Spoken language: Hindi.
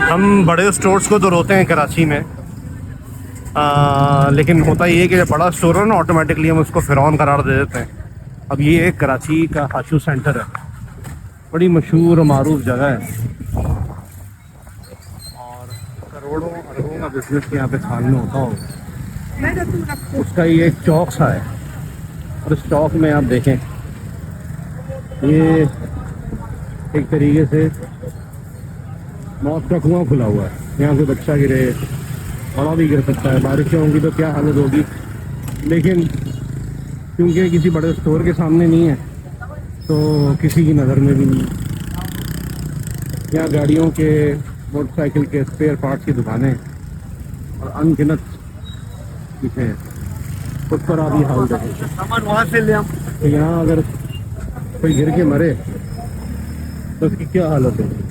हम बड़े स्टोर्स को तो रोते हैं कराची में, लेकिन होता ये है कि जब बड़ा स्टोर हो ना ऑटोमेटिकली हम उसको फ़िरौन करार दे देते हैं। अब ये एक कराची का हाशू सेंटर है, बड़ी मशहूर और मारूफ जगह है और करोड़ों अरबों का बिजनेस यहाँ पे साल में होता होगा। उसका ये एक चौक सा है और इस चौक में आप देखें ये एक तरीके से मौत का कुआं खुला हुआ है। यहाँ से बच्चा गिरे, बड़ा भी गिर सकता है, बारिशें होंगी तो क्या हालत होगी। लेकिन क्योंकि किसी बड़े स्टोर के सामने नहीं है तो किसी की नज़र में भी नहीं। यहाँ गाड़ियों के, मोटरसाइकिल के स्पेयर पार्ट्स की दुकानें और अनगिनत चीज़ें हैं। उस पर आप ये हाल देखें, सामान वहाँ से ले तो यहाँ अगर कोई गिर के मरे तो उसकी क्या हालत है।